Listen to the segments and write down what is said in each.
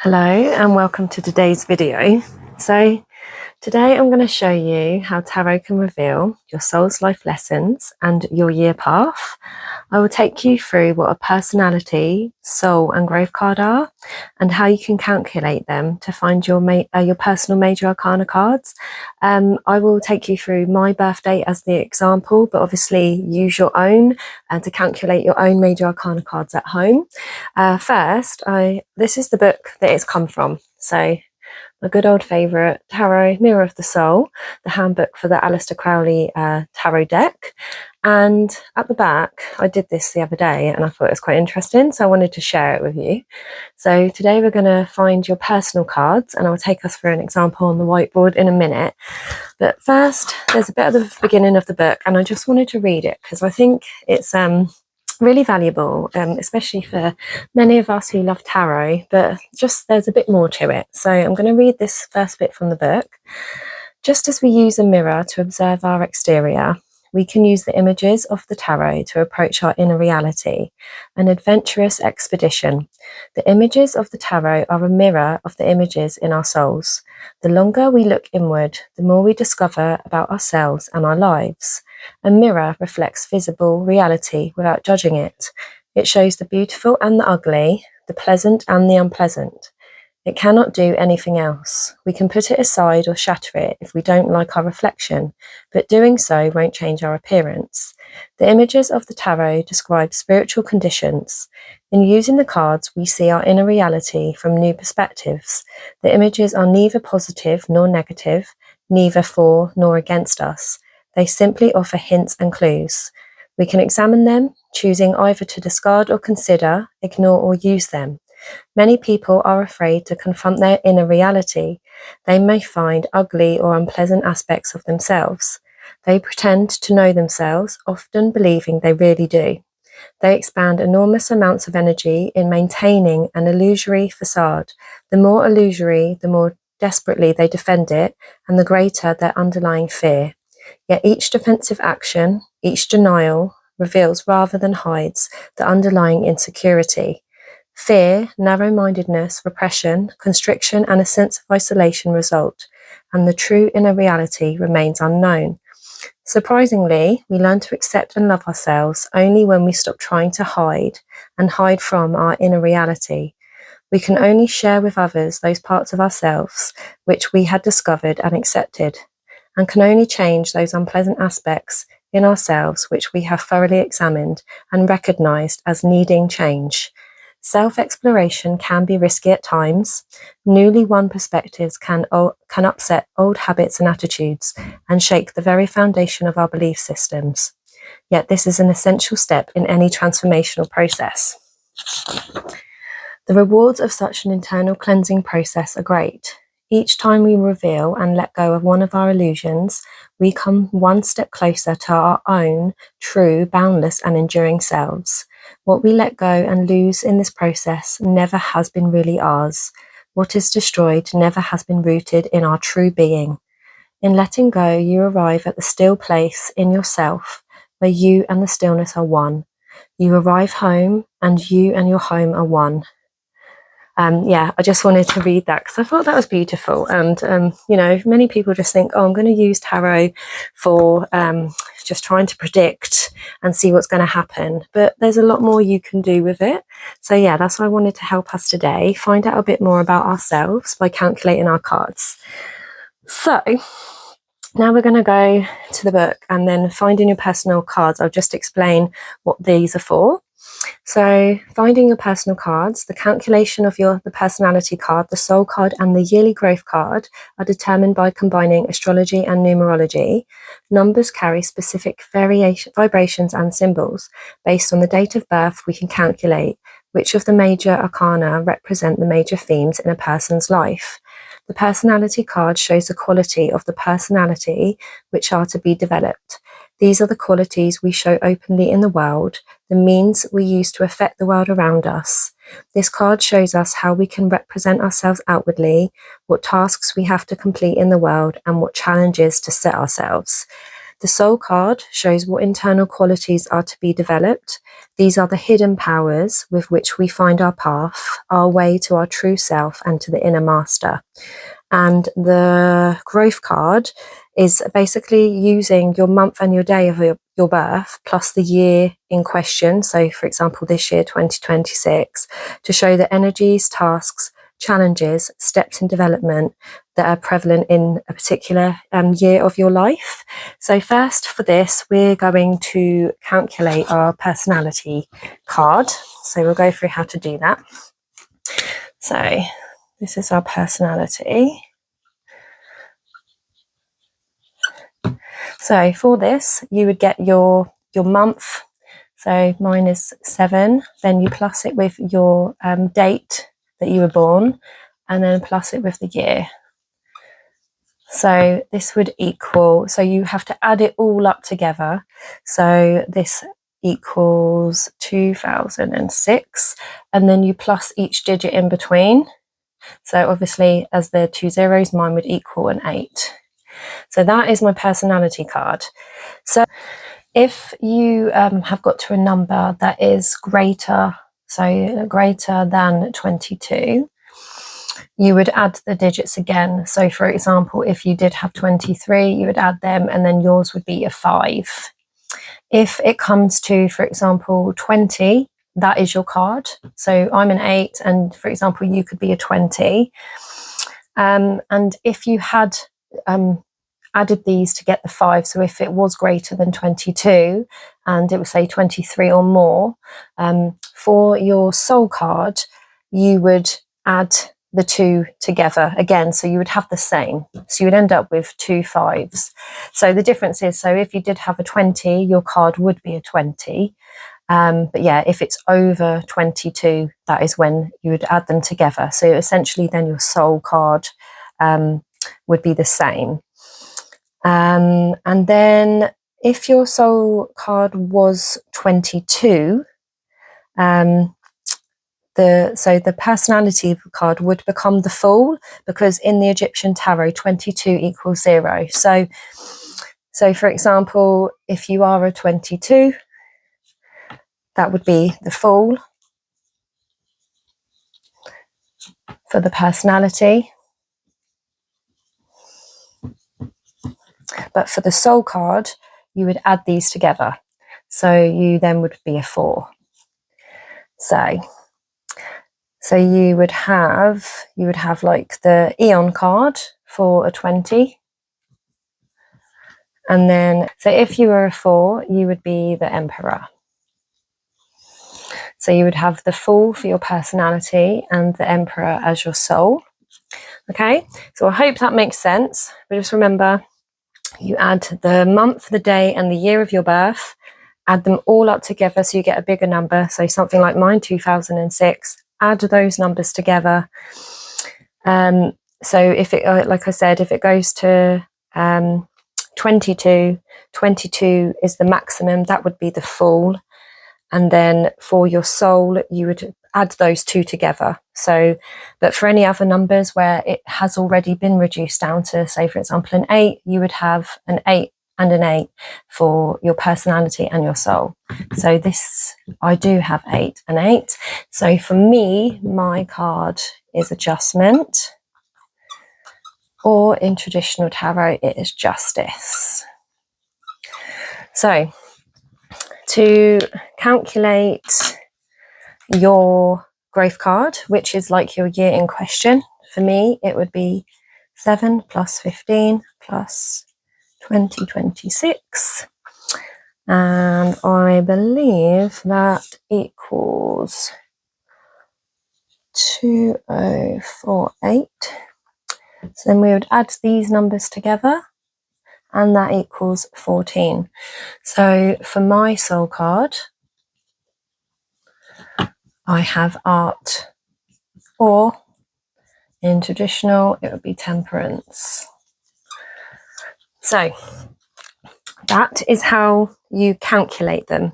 Hello and welcome to today's video. So today I'm going to show you how tarot can reveal your soul's life lessons and your year path. I will take you through what a personality, soul and growth card are and how you can calculate them to find your personal Major Arcana cards. I will take you through my birthday as the example, but obviously use your own to calculate your own Major Arcana cards at home. First, this is the book that it's come from. So my good old favourite tarot, Mirror of the Soul, the handbook for the Aleister Crowley tarot deck. And at the back, I did this the other day and I thought it was quite interesting, so I wanted to share it with you. So today we're going to find your personal cards and I'll take us through an example on the whiteboard in a minute. But first, there's a bit at the beginning of the book and I just wanted to read it because I think it's really valuable, especially for many of us who love tarot, but just there's a bit more to it. So I'm going to read this first bit from the book. Just as we use a mirror to observe our exterior, we can use the images of the tarot to approach our inner reality, an adventurous expedition. The images of the tarot are a mirror of the images in our souls. The longer we look inward, the more we discover about ourselves and our lives. A mirror reflects visible reality without judging it. It shows the beautiful and the ugly, the pleasant and the unpleasant. It cannot do anything else. We can put it aside or shatter it if we don't like our reflection, but doing so won't change our appearance. The images of the tarot describe spiritual conditions. In using the cards, we see our inner reality from new perspectives. The images are neither positive nor negative, neither for nor against us. They simply offer hints and clues. We can examine them, choosing either to discard or consider, ignore or use them. Many people are afraid to confront their inner reality. They may find ugly or unpleasant aspects of themselves. They pretend to know themselves, often believing they really do. They expand enormous amounts of energy in maintaining an illusory facade. The more illusory, the more desperately they defend it, and the greater their underlying fear. Yet each defensive action, each denial, reveals rather than hides the underlying insecurity. Fear, narrow-mindedness, repression, constriction, and a sense of isolation result, and the true inner reality remains unknown. Surprisingly, we learn to accept and love ourselves only when we stop trying to hide and hide from our inner reality. We can only share with others those parts of ourselves which we had discovered and accepted, and can only change those unpleasant aspects in ourselves which we have thoroughly examined and recognized as needing change. Self-exploration can be risky at times. Newly won perspectives can upset old habits and attitudes and shake the very foundation of our belief systems. Yet this is an essential step in any transformational process. The rewards of such an internal cleansing process are great. Each time we reveal and let go of one of our illusions, we come one step closer to our own true, boundless and enduring selves. What we let go and lose in this process never has been really ours. What is destroyed never has been rooted in our true being. In letting go, you arrive at the still place in yourself where you and the stillness are one. You arrive home and you and your home are one. I just wanted to read that because I thought that was beautiful. And, many people just think, I'm going to use tarot for just trying to predict and see what's going to happen. But there's a lot more you can do with it. So, that's why I wanted to help us today, find out a bit more about ourselves by calculating our cards. So, now we're going to go to the book and then finding your personal cards. I'll just explain what these are for. So finding your personal cards, the calculation of the personality card, the soul card and the yearly growth card are determined by combining astrology and numerology. Numbers carry specific vibrations and symbols. Based on the date of birth, we can calculate which of the major arcana represent the major themes in a person's life. The personality card shows the quality of the personality which are to be developed. These are the qualities we show openly in the world, the means we use to affect the world around us. This card shows us how we can represent ourselves outwardly, what tasks we have to complete in the world, and what challenges to set ourselves. The soul card shows what internal qualities are to be developed. These are the hidden powers with which we find our path, our way to our true self and to the inner master. And the growth card is basically using your month and your day of your birth plus the year in question. So, for example, this year, 2026, to show the energies, tasks, challenges, steps in development that are prevalent in a particular year of your life. So first for this, we're going to calculate our personality card. So we'll go through how to do that. So this is our personality. So for this, you would get your month. So mine is 7. Then you plus it with your date that you were born, and then plus it with the year. So this would equal, so you have to add it all up together. So this equals 2006, and then you plus each digit in between. So obviously, as the 2 zeros, mine would equal an 8. So that is my personality card. So if you have got to a number that is greater, so greater than 22, you would add the digits again. So for example, if you did have 23, you would add them, and then yours would be a 5. If it comes to, for example, 20, that is your card. So I'm an 8, and for example, you could be a 20. And if you had added these to get the 5, so if it was greater than 22 and it would say 23 or more, for your soul card, you would add the 2 together again, so you would have the same. So you would end up with 2 5s. So the difference is, so if you did have a 20, your card would be a 20. But yeah, if it's over 22, that is when you would add them together. So essentially then your soul card would be the same. And then if your soul card was 22, the personality card would become the Fool, because in the Egyptian tarot, 22 equals 0. So for example, if you are a 22, that would be the Fool for the personality. But for the soul card, you would add these together. So you then would be a 4. So you would have like the Eon card for a 20. And then, so if you were a 4, you would be the Emperor. So you would have the Fool for your personality and the Emperor as your soul. Okay, so I hope that makes sense. But just remember, you add the month, the day, and the year of your birth, add them all up together so you get a bigger number. So something like mine, 2006, add those numbers together. So if it, like I said, if it goes to 22, 22 is the maximum, that would be the Fool. And then for your soul, you would add those 2 together. So, but for any other numbers where it has already been reduced down to, say, for example, an 8, you would have an 8 and an 8 for your personality and your soul. So this, I do have 8 and 8. So for me, my card is Adjustment, or in traditional tarot, it is Justice. So to calculate your growth card, which is like your year in question, for me, it would be 7 plus 15 plus 2026. And I believe that equals 2048. So then we would add these numbers together, and that equals 14. So for my soul card, I have Art, or in traditional, it would be Temperance. So that is how you calculate them.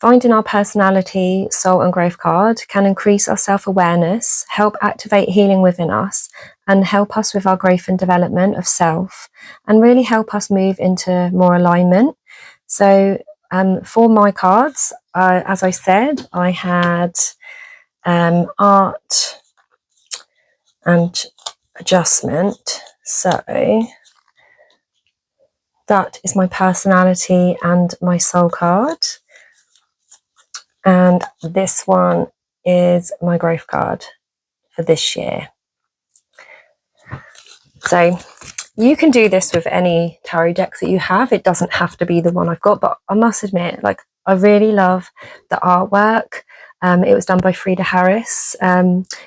Finding our personality, soul and growth card can increase our self-awareness, help activate healing within us, and help us with our growth and development of self, and really help us move into more alignment. So for my cards, as I said, I had art and adjustment. So that is my personality and my soul card. And this one is my growth card for this year. So you can do this with any tarot decks that you have. It doesn't have to be the one I've got, but I must admit, like, I really love the artwork. It was done by Frida Harris.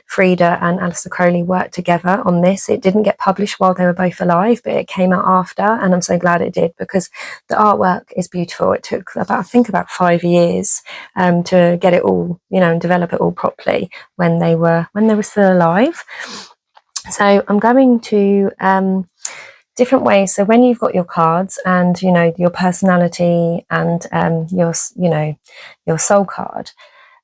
Frida and Aleister Crowley worked together on this. It didn't get published while they were both alive, but it came out after, and I'm so glad it did, because the artwork is beautiful. It took I think about 5 years to get it all, and develop it all properly when they were still alive. So I'm going to different ways. So when you've got your cards and your personality and your soul card,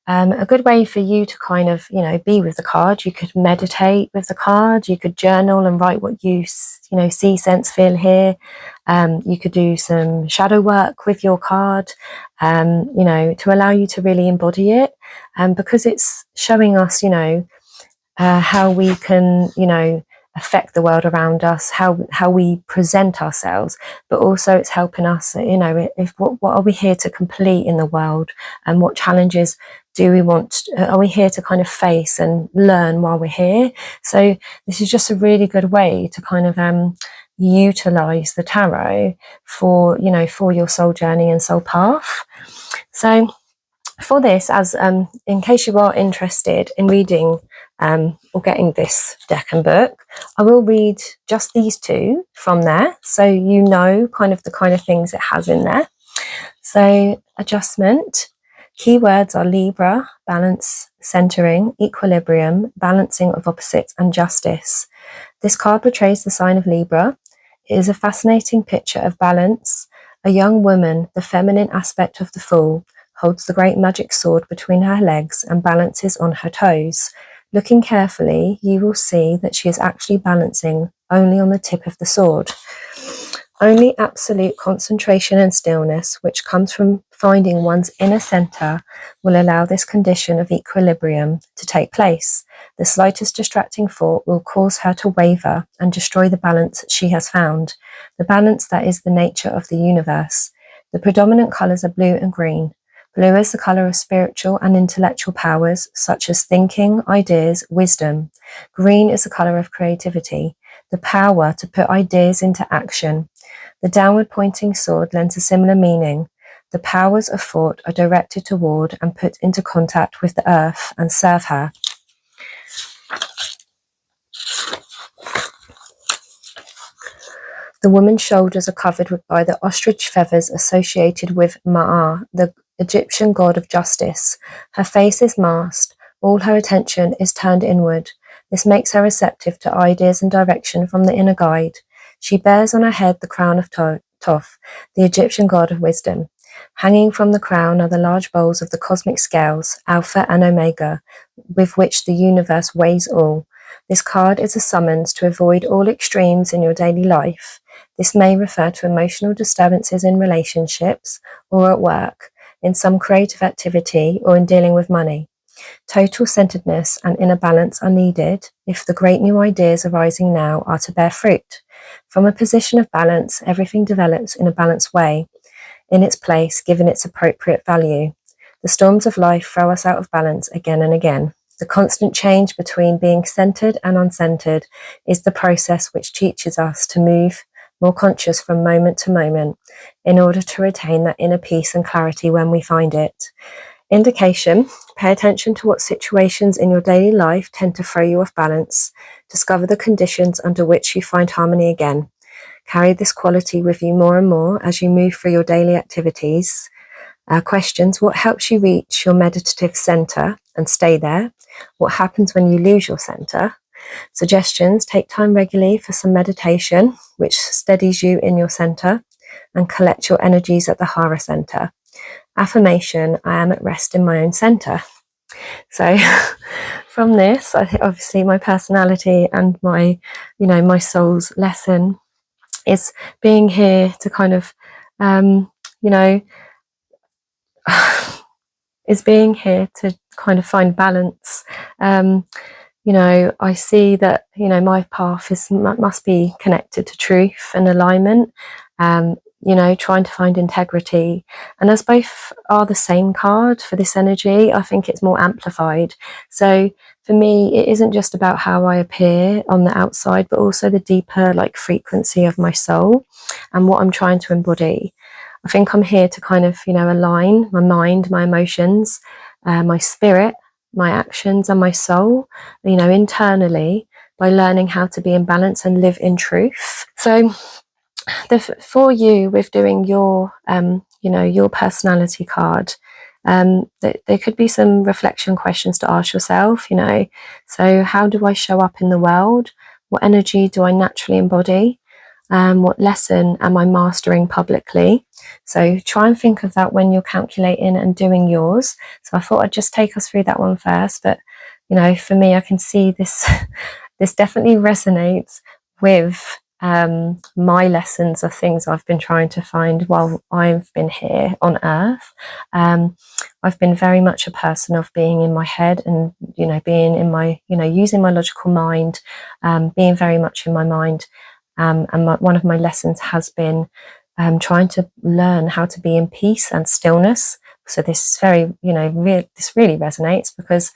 a good way for you to kind of be with the card, you could meditate with the card, you could journal and write what you see, sense, feel, hear. You could do some shadow work with your card, to allow you to really embody it, because it's showing us how we can affect the world around us, how we present ourselves, but also it's helping us, if what are we here to complete in the world, and what challenges are we here to kind of face and learn while we're here. So this is just a really good way to kind of utilize the tarot for your soul journey and soul path. So for this, as in case you are interested in reading or getting this deck and book, I will read just these two from there, so kind of the kind of things it has in there. So adjustment, keywords are Libra, balance, centering, equilibrium, balancing of opposites, and justice. This card portrays the sign of Libra. It is a fascinating picture of balance. A young woman, the feminine aspect of the Fool, holds the great magic sword between her legs and balances on her toes. Looking carefully, you will see that she is actually balancing only on the tip of the sword. Only absolute concentration and stillness, which comes from finding one's inner center, will allow this condition of equilibrium to take place. The slightest distracting thought will cause her to waver and destroy the balance she has found, the balance that is the nature of the universe. The predominant colors are blue and green. Blue is the color of spiritual and intellectual powers, such as thinking, ideas, wisdom. Green is the color of creativity, the power to put ideas into action. The downward pointing sword lends a similar meaning. The powers of thought are directed toward and put into contact with the earth and serve her. The woman's shoulders are covered by the ostrich feathers associated with Ma'at, the Egyptian god of justice. Her face is masked. All her attention is turned inward. This makes her receptive to ideas and direction from the inner guide. She bears on her head the crown of Thoth, the Egyptian god of wisdom. Hanging from the crown are the large bowls of the cosmic scales, Alpha and Omega, with which the universe weighs all. This card is a summons to avoid all extremes in your daily life. This may refer to emotional disturbances in relationships or at work, in some creative activity, or in dealing with money. Total centeredness and inner balance are needed if the great new ideas arising now are to bear fruit. From a position of balance, everything develops in a balanced way, in its place, given its appropriate value. The storms of life throw us out of balance again and again. The constant change between being centered and uncentered is the process which teaches us to move more conscious from moment to moment in order to retain that inner peace and clarity when we find it. Indication: pay attention to what situations in your daily life tend to throw you off balance. Discover the conditions under which you find harmony again. Carry this quality with you more and more as you move through your daily activities. Questions: what helps you reach your meditative center and stay there? What happens when you lose your center? Suggestions: take time regularly for some meditation, which steadies you in your center, and collect your energies at the Hara center. Affirmation: I am at rest in my own center. So from this, I think obviously my personality and my, my soul's lesson is being here to kind of, is being here to kind of find balance. I see that, my path must be connected to truth and alignment, trying to find integrity. And as both are the same card for this energy, I think it's more amplified. So for me, it isn't just about how I appear on the outside, but also the deeper frequency of my soul and what I'm trying to embody. I think I'm here to kind of, align my mind, my emotions, my spirit, my actions and my soul, internally, by learning how to be in balance and live in truth. So for you, with doing your, your personality card, there could be some reflection questions to ask yourself, so how do I show up in the world? What energy do I naturally embody? What lesson am I mastering publicly? So try and think of that when you're calculating and doing yours. So I thought I'd just take us through that one first. But, for me, I can see this, this definitely resonates with my lessons of things I've been trying to find while I've been here on earth. I've been very much a person of being in my head and, being in my, using my logical mind, being very much in my mind. And one of my lessons has been trying to learn how to be in peace and stillness. So this is very, this really resonates because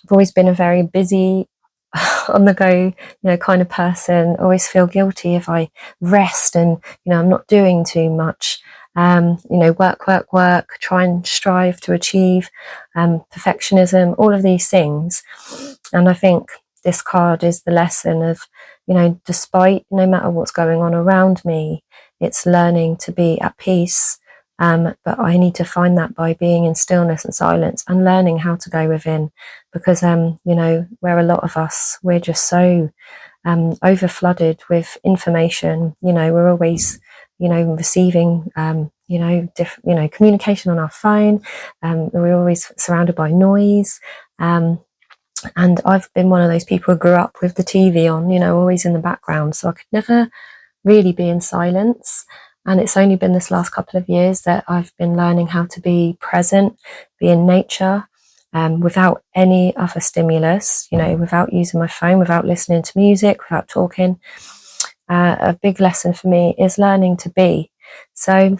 I've always been a very busy, on the go, kind of person. Always feel guilty if I rest and, I'm not doing too much. Work, try and strive to achieve, perfectionism, all of these things. And I think this card is the lesson of, despite no matter what's going on around me, it's learning to be at peace. But I need to find that by being in stillness and silence and learning how to go within, because, where a lot of us, we're just so over flooded with information. We're always, receiving, communication on our phone. We're always surrounded by noise. And I've been one of those people who grew up with the TV on, always in the background. So I could never really be in silence. And it's only been this last couple of years that I've been learning how to be present, be in nature, without any other stimulus, without using my phone, without listening to music, without talking. A big lesson for me is learning to be. So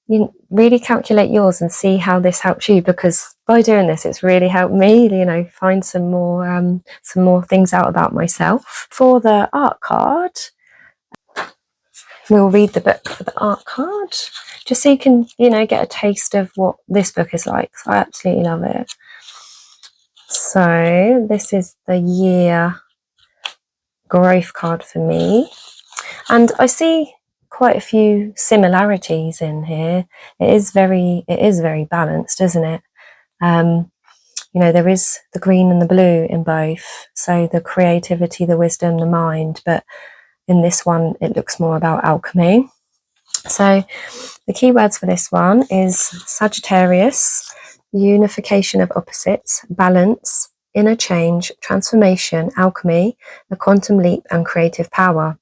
you really calculate yours and see how this helps you, because by doing this, it's really helped me, find some more things out about myself. For the art card, we'll read the book for the art card, just so you can, get a taste of what this book is like. So I absolutely love it. So this is the year growth card for me. And I see quite a few similarities in here. It is very balanced, isn't it? There is the green and the blue in both. So the creativity, the wisdom, the mind, but in this one, it looks more about alchemy. So the key words for this one is Sagittarius, unification of opposites, balance, inner change, transformation, alchemy, a quantum leap, and creative power.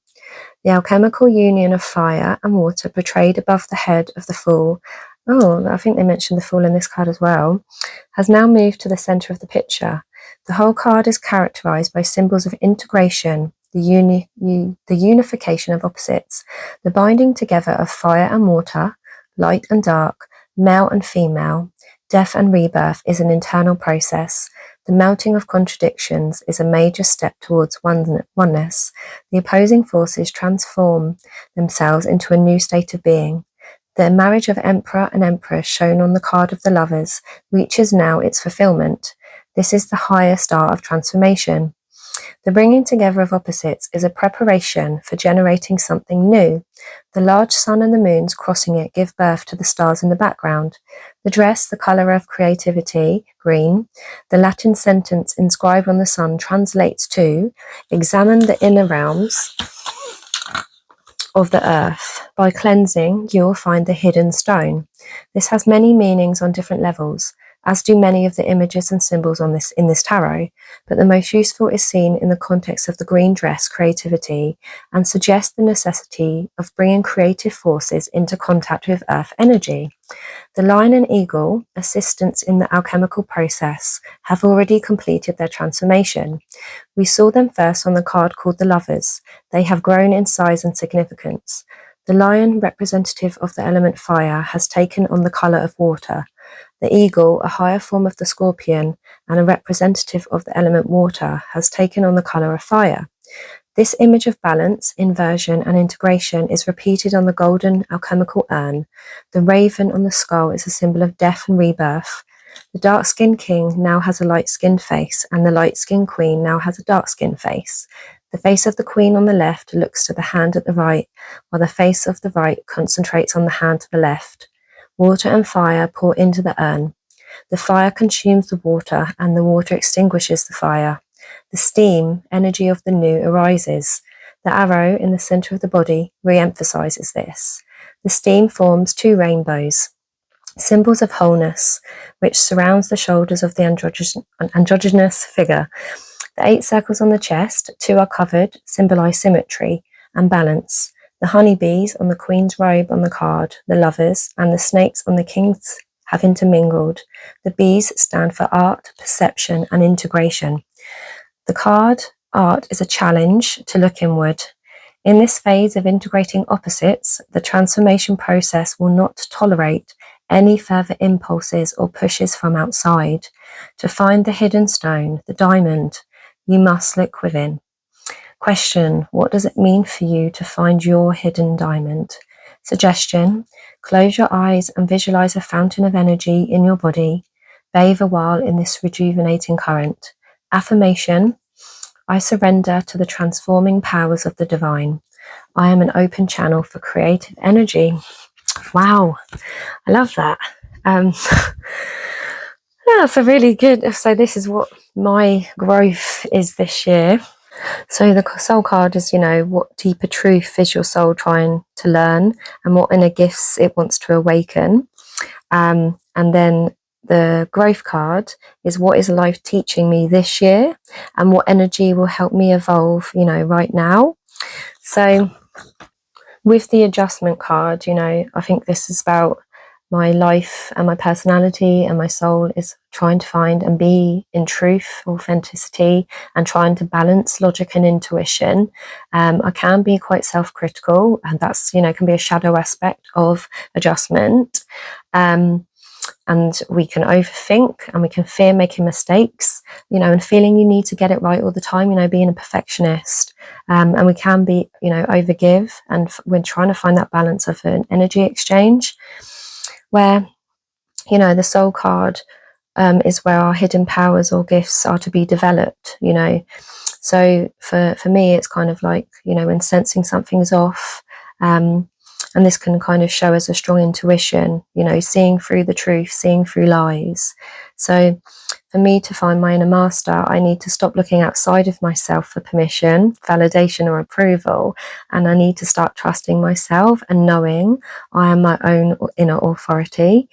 The alchemical union of fire and water portrayed above the head of the Fool, I think they mentioned the Fool in this card as well, has now moved to the centre of the picture. The whole card is characterised by symbols of integration, the unification of opposites, the binding together of fire and water, light and dark, male and female. Death and rebirth is an internal process. The melting of contradictions is a major step towards oneness. The opposing forces transform themselves into a new state of being. The marriage of Emperor and Empress shown on the card of the Lovers reaches now its fulfillment. This is the higher star of transformation. The bringing together of opposites is a preparation for generating something new. The large sun and the moons crossing it give birth to the stars in the background. The dress, the colour of creativity, green. The Latin sentence inscribed on the sun translates to, examine the inner realms of the earth. By cleansing, you will find the hidden stone. This has many meanings on different levels, as do many of the images and symbols in this tarot, but the most useful is seen in the context of the green dress creativity and suggests the necessity of bringing creative forces into contact with earth energy. The lion and eagle, assistants in the alchemical process, have already completed their transformation. We saw them first on the card called the Lovers. They have grown in size and significance. The lion, representative of the element fire, has taken on the colour of water. The eagle, a higher form of the scorpion and a representative of the element water, has taken on the colour of fire. This image of balance, inversion, and integration is repeated on the golden alchemical urn. The raven on the skull is a symbol of death and rebirth. The dark-skinned king now has a light-skinned face, and the light-skinned queen now has a dark-skinned face. The face of the queen on the left looks to the hand at the right, while the face of the right concentrates on the hand to the left. Water and fire pour into the urn. The fire consumes the water, and the water extinguishes the fire. The steam, energy of the new, arises. The arrow in the center of the body re-emphasizes this. The steam forms two rainbows, symbols of wholeness, which surrounds the shoulders of the androgynous figure. The 8 circles on the chest, 2 are covered, symbolize symmetry and balance. The honeybees on the queen's robe on the card, the lovers, and the snakes on the king's have intermingled. The bees stand for art, perception, and integration. The card art is a challenge to look inward. In this phase of integrating opposites, the transformation process will not tolerate any further impulses or pushes from outside. To find the hidden stone, the diamond, you must look within. Question: what does it mean for you to find your hidden diamond? Suggestion: close your eyes and visualize a fountain of energy in your body. Bathe a while in this rejuvenating current. Affirmation: I surrender to the transforming powers of the divine. I am an open channel for creative energy. Wow, I love that. Yeah, so really good. So this is what my growth is this year. So the soul card is, what deeper truth is your soul trying to learn and what inner gifts it wants to awaken. And then the growth card is what is life teaching me this year and what energy will help me evolve, right now. So with the adjustment card, I think this is about my life and my personality, and my soul is trying to find and be in truth, authenticity, and trying to balance logic and intuition. I can be quite self-critical, and that's, can be a shadow aspect of adjustment. And we can overthink and we can fear making mistakes, and feeling you need to get it right all the time, being a perfectionist. And we can be, overgive, and we're trying to find that balance of an energy exchange where, the soul card is where our hidden powers or gifts are to be developed, So for me, it's kind of like, when sensing something's off, and this can kind of show as a strong intuition, seeing through the truth, seeing through lies. So for me to find my inner master, I need to stop looking outside of myself for permission, validation, or approval. And I need to start trusting myself and knowing I am my own inner authority.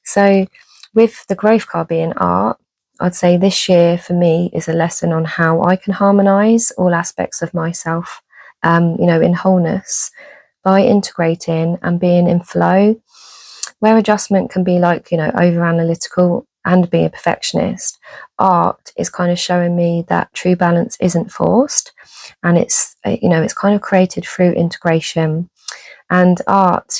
So with the growth card being art, I'd say this year for me is a lesson on how I can harmonize all aspects of myself, in wholeness, by integrating and being in flow, where adjustment can be like, over analytical and be a perfectionist. Art is kind of showing me that true balance isn't forced, and it's, it's kind of created through integration. And art,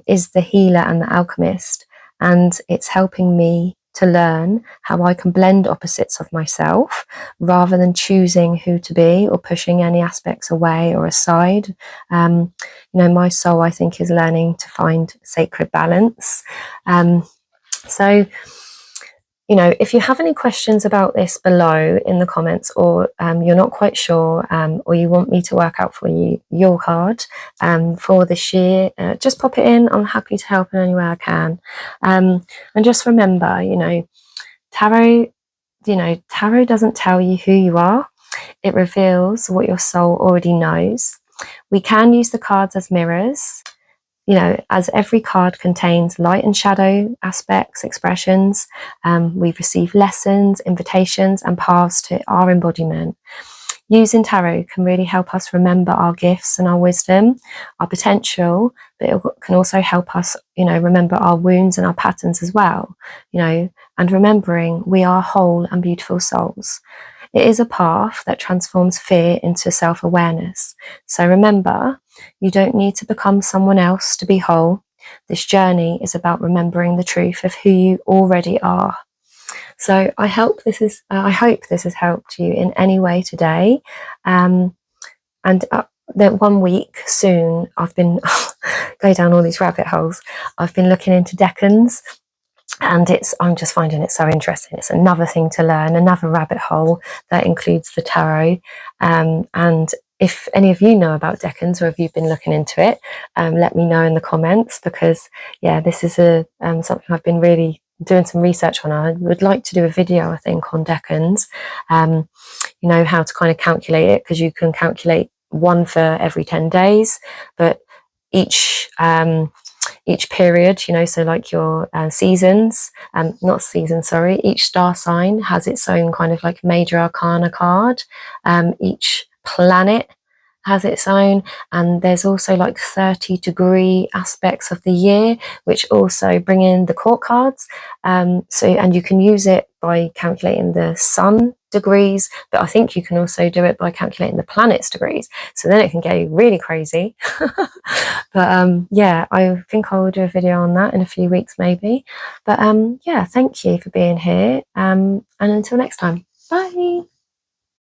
is the healer and the alchemist, and it's helping me to learn how I can blend opposites of myself rather than choosing who to be or pushing any aspects away or aside. My soul, I think, is learning to find sacred balance. So, if you have any questions about this below in the comments, or you're not quite sure, or you want me to work out for you your card for this year, just pop it in. I'm happy to help in any way I can. And just remember, tarot doesn't tell you who you are. It reveals what your soul already knows. We can use the cards as mirrors, you know, as every card contains light and shadow aspects, expressions, we've received lessons, invitations, and paths to our embodiment. Using tarot can really help us remember our gifts and our wisdom, our potential, but it can also help us, you know, remember our wounds and our patterns as well, you know, and remembering we are whole and beautiful souls. It is a path that transforms fear into self-awareness. So remember, you don't need to become someone else to be whole. This journey is about remembering the truth of who you already are. So I hope this has helped you in any way today. And that 1 week soon, I've been go down all these rabbit holes. I've been looking into decans, and I'm just finding it so interesting. It's another thing to learn, another rabbit hole that includes the tarot. And if any of you know about decans, or if you've been looking into it, let me know in the comments, because yeah, this is something I've been really doing some research on. I would like to do a video, I think, on decans, you know, how to kind of calculate it, because you can calculate one for every 10 days, but each period, you know, so like your seasons, not seasons, sorry, each star sign has its own kind of like major arcana card. Each planet has its own, and there's also like 30-degree aspects of the year, which also bring in the court cards. And you can use it by calculating the sun degrees, but I think you can also do it by calculating the planets degrees, so then it can get really crazy. But yeah, I think I will do a video on that in a few weeks maybe. But yeah, thank you for being here, and until next time, bye.